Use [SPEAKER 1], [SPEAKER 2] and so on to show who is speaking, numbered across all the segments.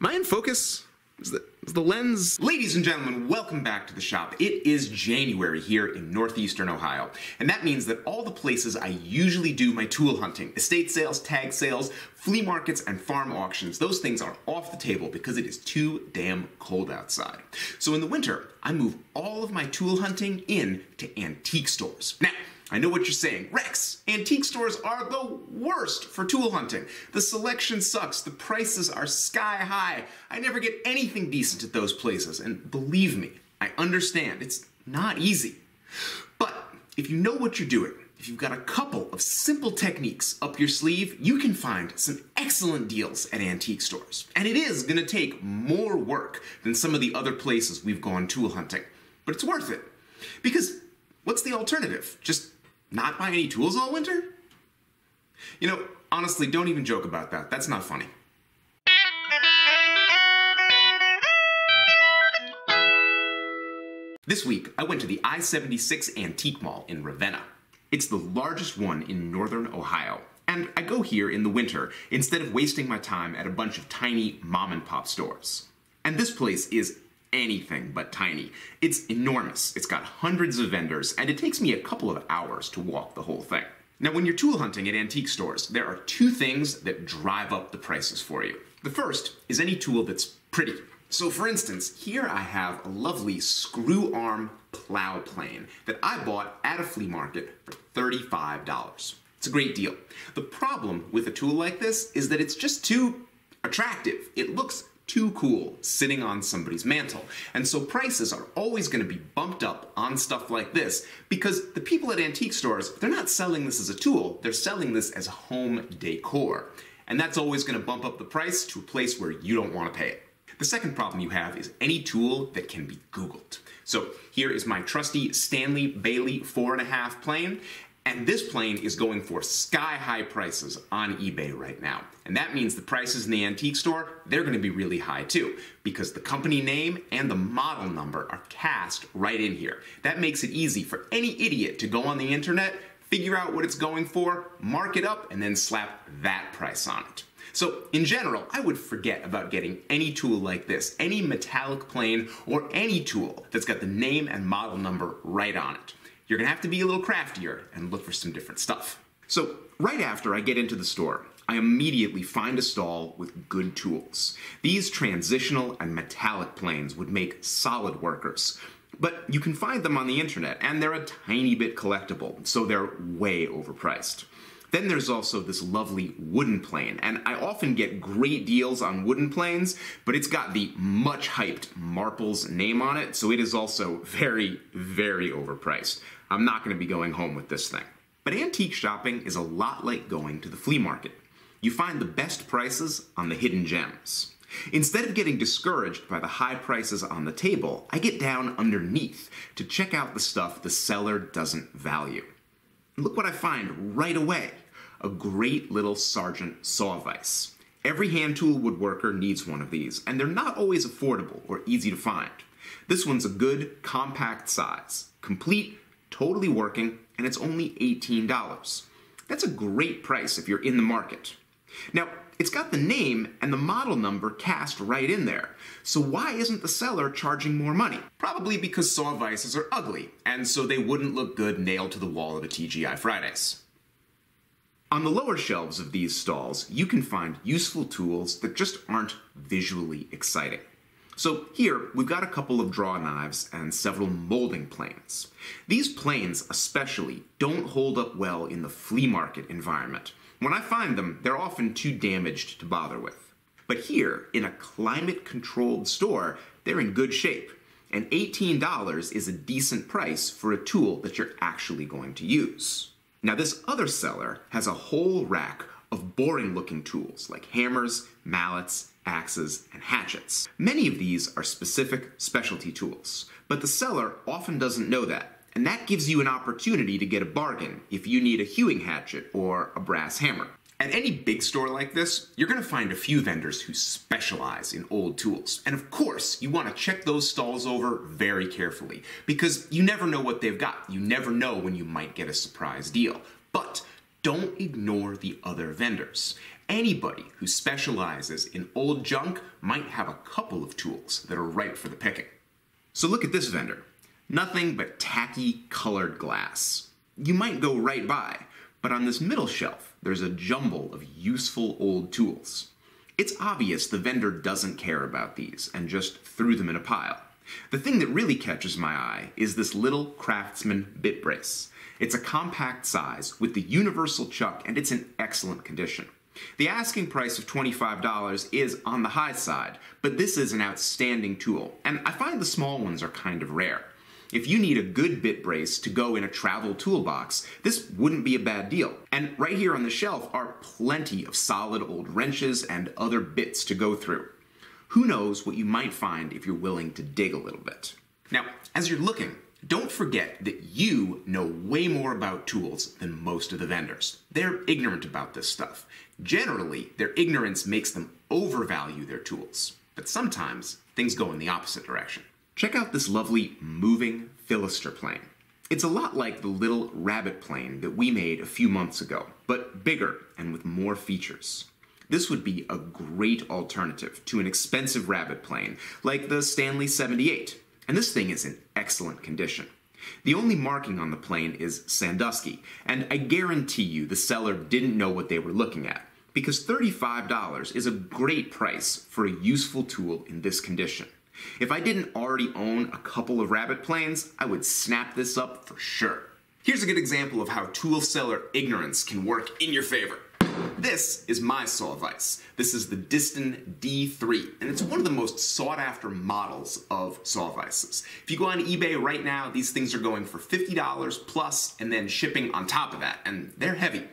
[SPEAKER 1] Am I in focus? Is the lens... Ladies and gentlemen, welcome back to the shop. It is January here in northeastern Ohio, and that means that all the places I usually do my tool hunting, estate sales, tag sales, flea markets, and farm auctions, those things are off the table because it is too damn cold outside. So in the winter, I move all of my tool hunting in to antique stores. Now, I know what you're saying. Rex, antique stores are the worst for tool hunting. The selection sucks. The prices are sky high. I never get anything decent at those places. And believe me, I understand. It's not easy. But if you know what you're doing, if you've got a couple of simple techniques up your sleeve, you can find some excellent deals at antique stores. And it is going to take more work than some of the other places we've gone tool hunting. But it's worth it. Because what's the alternative? Just not buy any tools all winter? You know, honestly, don't even joke about that. That's not funny. This week, I went to the I-76 Antique Mall in Ravenna. It's the largest one in northern Ohio, and I go here in the winter instead of wasting my time at a bunch of tiny mom-and-pop stores. And this place is anything but tiny. It's enormous. It's got hundreds of vendors, and it takes me a couple of hours to walk the whole thing. Now, when you're tool hunting at antique stores, there are two things that drive up the prices for you. The first is any tool that's pretty. So for instance, here I have a lovely screw arm plow plane that I bought at a flea market for $35. It's a great deal. The problem with a tool like this is that it's just too attractive. It looks too cool sitting on somebody's mantle. And so prices are always going to be bumped up on stuff like this because the people at antique stores, they're not selling this as a tool, they're selling this as home decor. And that's always going to bump up the price to a place where you don't want to pay it. The second problem you have is any tool that can be Googled. So here is my trusty Stanley Bailey 4.5 plane. And this plane is going for sky-high prices on eBay right now. And that means the prices in the antique store, they're going to be really high too, because the company name and the model number are cast right in here. That makes it easy for any idiot to go on the internet, figure out what it's going for, mark it up, and then slap that price on it. So in general, I would forget about getting any tool like this, any metallic plane, or any tool that's got the name and model number right on it. You're gonna have to be a little craftier and look for some different stuff. So right after I get into the store, I immediately find a stall with good tools. These transitional and metallic planes would make solid workers, but you can find them on the internet and they're a tiny bit collectible, so they're way overpriced. Then there's also this lovely wooden plane, and I often get great deals on wooden planes, but it's got the much hyped Marple's name on it, so it is also very, very overpriced. I'm not going to be going home with this thing. But antique shopping is a lot like going to the flea market. You find the best prices on the hidden gems. Instead of getting discouraged by the high prices on the table, I get down underneath to check out the stuff the seller doesn't value. Look what I find right away. A great little Sargent saw vise. Every hand tool woodworker needs one of these, and they're not always affordable or easy to find. This one's a good, compact size. Complete, totally working, and it's only $18. That's a great price if you're in the market. Now, it's got the name and the model number cast right in there. So why isn't the seller charging more money? Probably because saw vices are ugly, and so they wouldn't look good nailed to the wall of a TGI Fridays. On the lower shelves of these stalls, you can find useful tools that just aren't visually exciting. So here, we've got a couple of draw knives and several molding planes. These planes especially don't hold up well in the flea market environment. When I find them, they're often too damaged to bother with. But here, in a climate-controlled store, they're in good shape. And $18 is a decent price for a tool that you're actually going to use. Now this other seller has a whole rack of boring-looking tools like hammers, mallets, axes, and hatchets. Many of these are specific specialty tools, but the seller often doesn't know that. And that gives you an opportunity to get a bargain if you need a hewing hatchet or a brass hammer. At any big store like this, you're going to find a few vendors who specialize in old tools. And of course, you want to check those stalls over very carefully, because you never know what they've got. You never know when you might get a surprise deal. But don't ignore the other vendors. Anybody who specializes in old junk might have a couple of tools that are ripe for the picking. So look at this vendor. Nothing but tacky colored glass. You might go right by, but on this middle shelf, there's a jumble of useful old tools. It's obvious the vendor doesn't care about these and just threw them in a pile. The thing that really catches my eye is this little Craftsman bit brace. It's a compact size with the universal chuck, and it's in excellent condition. The asking price of $25 is on the high side, but this is an outstanding tool, and I find the small ones are kind of rare. If you need a good bit brace to go in a travel toolbox, this wouldn't be a bad deal. And right here on the shelf are plenty of solid old wrenches and other bits to go through. Who knows what you might find if you're willing to dig a little bit. Now, as you're looking, don't forget that you know way more about tools than most of the vendors. They're ignorant about this stuff. Generally, their ignorance makes them overvalue their tools. But sometimes, things go in the opposite direction. Check out this lovely moving Philister plane. It's a lot like the little Rabbet Plane that we made a few months ago, but bigger and with more features. This would be a great alternative to an expensive Rabbet Plane, like the Stanley 78, and this thing is in excellent condition. The only marking on the plane is Sandusky, and I guarantee you the seller didn't know what they were looking at, because $35 is a great price for a useful tool in this condition. If I didn't already own a couple of Rabbet Planes, I would snap this up for sure. Here's a good example of how tool seller ignorance can work in your favor. This is my saw vise. This is the Diston D3, and it's one of the most sought-after models of saw vices. If you go on eBay right now, these things are going for $50 plus, and then shipping on top of that, and they're heavy.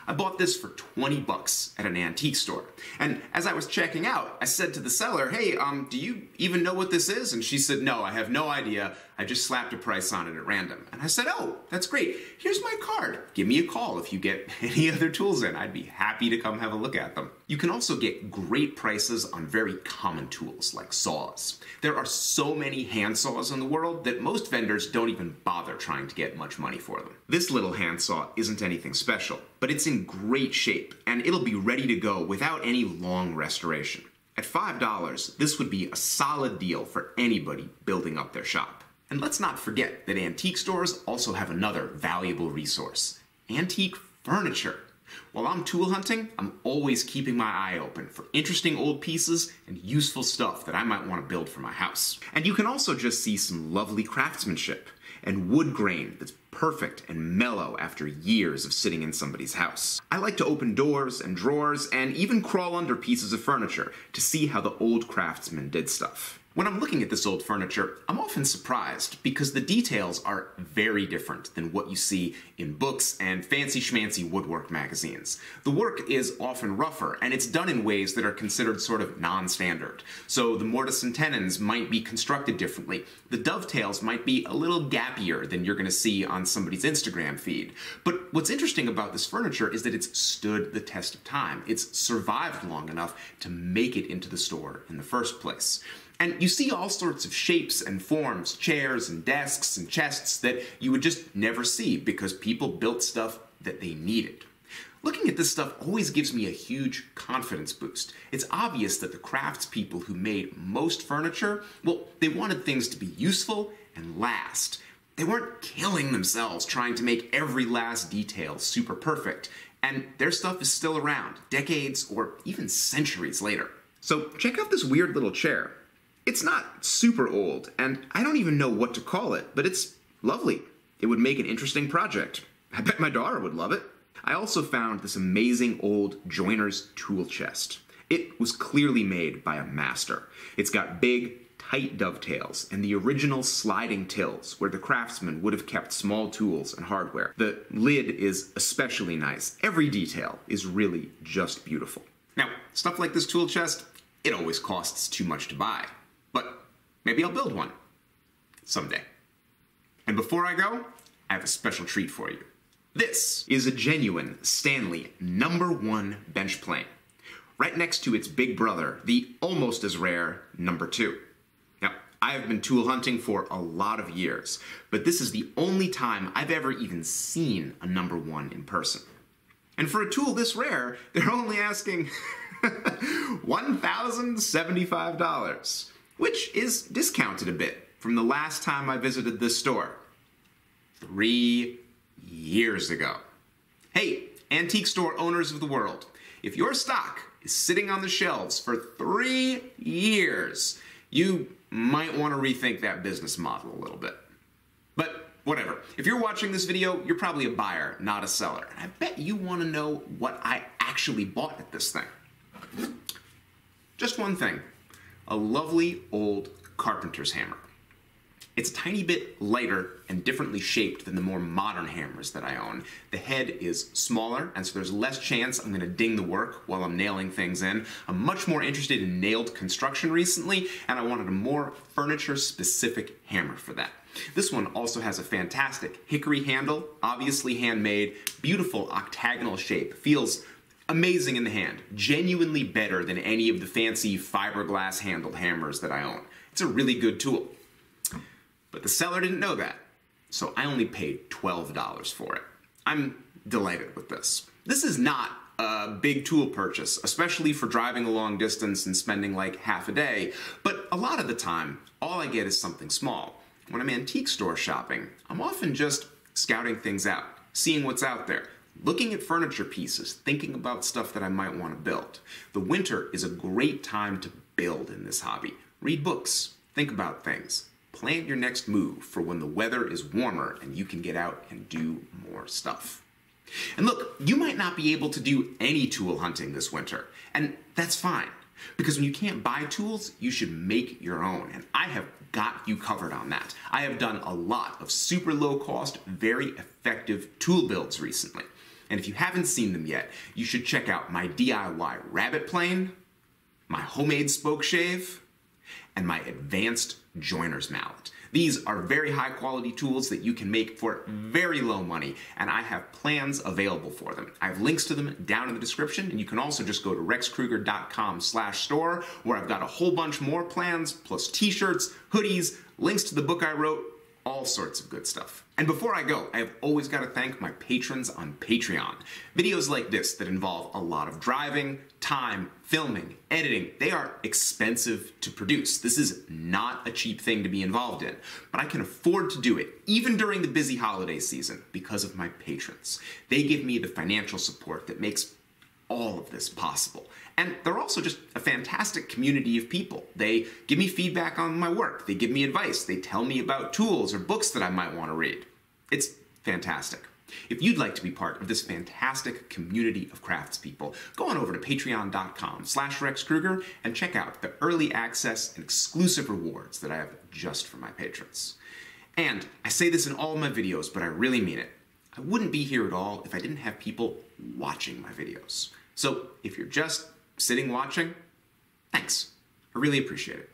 [SPEAKER 1] I bought this for 20 bucks at an antique store, and as I was checking out, I said to the seller, hey, do you even know what this is? And she said, no, I have no idea. I just slapped a price on it at random. And I said, oh, that's great. Here's my card. Give me a call if you get any other tools in. I'd be happy to come have a look at them. You can also get great prices on very common tools like saws. There are so many hand saws in the world that most vendors don't even bother trying to get much money for them. This little hand saw isn't anything special, but it's in great shape, and it'll be ready to go without any long restoration. At $5, this would be a solid deal for anybody building up their shop. And let's not forget that antique stores also have another valuable resource: antique furniture. While I'm tool hunting, I'm always keeping my eye open for interesting old pieces and useful stuff that I might want to build for my house. And you can also just see some lovely craftsmanship and wood grain that's perfect and mellow after years of sitting in somebody's house. I like to open doors and drawers and even crawl under pieces of furniture to see how the old craftsmen did stuff. When I'm looking at this old furniture, I'm often surprised because the details are very different than what you see in books and fancy schmancy woodwork magazines. The work is often rougher, and it's done in ways that are considered sort of non-standard. So the mortise and tenons might be constructed differently. The dovetails might be a little gappier than you're going to see on somebody's Instagram feed. But what's interesting about this furniture is that it's stood the test of time. It's survived long enough to make it into the store in the first place. And you see all sorts of shapes and forms, chairs and desks and chests that you would just never see because people built stuff that they needed. Looking at this stuff always gives me a huge confidence boost. It's obvious that the craftspeople who made most furniture, well, they wanted things to be useful and last. They weren't killing themselves trying to make every last detail super perfect. And their stuff is still around, decades or even centuries later. So check out this weird little chair. It's not super old, and I don't even know what to call it, but it's lovely. It would make an interesting project. I bet my daughter would love it. I also found this amazing old joiner's tool chest. It was clearly made by a master. It's got big, tight dovetails and the original sliding tills where the craftsman would have kept small tools and hardware. The lid is especially nice. Every detail is really just beautiful. Now, stuff like this tool chest, it always costs too much to buy. But maybe I'll build one someday. And before I go, I have a special treat for you. This is a genuine Stanley #1 bench plane, right next to its big brother, the almost as rare #2. Now, I have been tool hunting for a lot of years, but this is the only time I've ever even seen a #1 in person. And for a tool this rare, they're only asking $1,075, which is discounted a bit from the last time I visited this store. 3 years ago. Hey, antique store owners of the world, if your stock is sitting on the shelves for 3 years, you might want to rethink that business model a little bit. But whatever. If you're watching this video, you're probably a buyer, not a seller. And I bet you want to know what I actually bought at this thing. Just one thing. A lovely old carpenter's hammer. It's a tiny bit lighter and differently shaped than the more modern hammers that I own. The head is smaller, and so there's less chance I'm going to ding the work while I'm nailing things in. I'm much more interested in nailed construction recently, and I wanted a more furniture-specific hammer for that. This one also has a fantastic hickory handle, obviously handmade, beautiful octagonal shape, feels amazing in the hand, genuinely better than any of the fancy fiberglass handled hammers that I own. It's a really good tool. But the seller didn't know that, so I only paid $12 for it. I'm delighted with this. This is not a big tool purchase, especially for driving a long distance and spending like half a day, but a lot of the time, all I get is something small. When I'm antique store shopping, I'm often just scouting things out, seeing what's out there, looking at furniture pieces, thinking about stuff that I might want to build. The winter is a great time to build in this hobby. Read books, think about things. Plan your next move for when the weather is warmer and you can get out and do more stuff. And look, you might not be able to do any tool hunting this winter, and that's fine. Because when you can't buy tools, you should make your own, and I have got you covered on that. I have done a lot of super low cost, very effective tool builds recently. And if you haven't seen them yet, you should check out my DIY Rabbet Plane, my homemade Spokeshave, and my advanced joiner's mallet. These are very high quality tools that you can make for very low money, and I have plans available for them. I have links to them down in the description, and you can also just go to rexkruger.com/store, where I've got a whole bunch more plans, plus t-shirts, hoodies, links to the book I wrote, all sorts of good stuff. And before I go, I have always got to thank my patrons on Patreon. Videos like this that involve a lot of driving, time, filming, editing, they are expensive to produce. This is not a cheap thing to be involved in, but I can afford to do it, even during the busy holiday season, because of my patrons. They give me the financial support that makes all of this possible. And they're also just a fantastic community of people. They give me feedback on my work. They give me advice. They tell me about tools or books that I might want to read. It's fantastic. If you'd like to be part of this fantastic community of craftspeople, go on over to patreon.com/RexKruger and check out the early access and exclusive rewards that I have just for my patrons. And I say this in all of my videos, but I really mean it. I wouldn't be here at all if I didn't have people watching my videos. So if you're just sitting watching, thanks. I really appreciate it.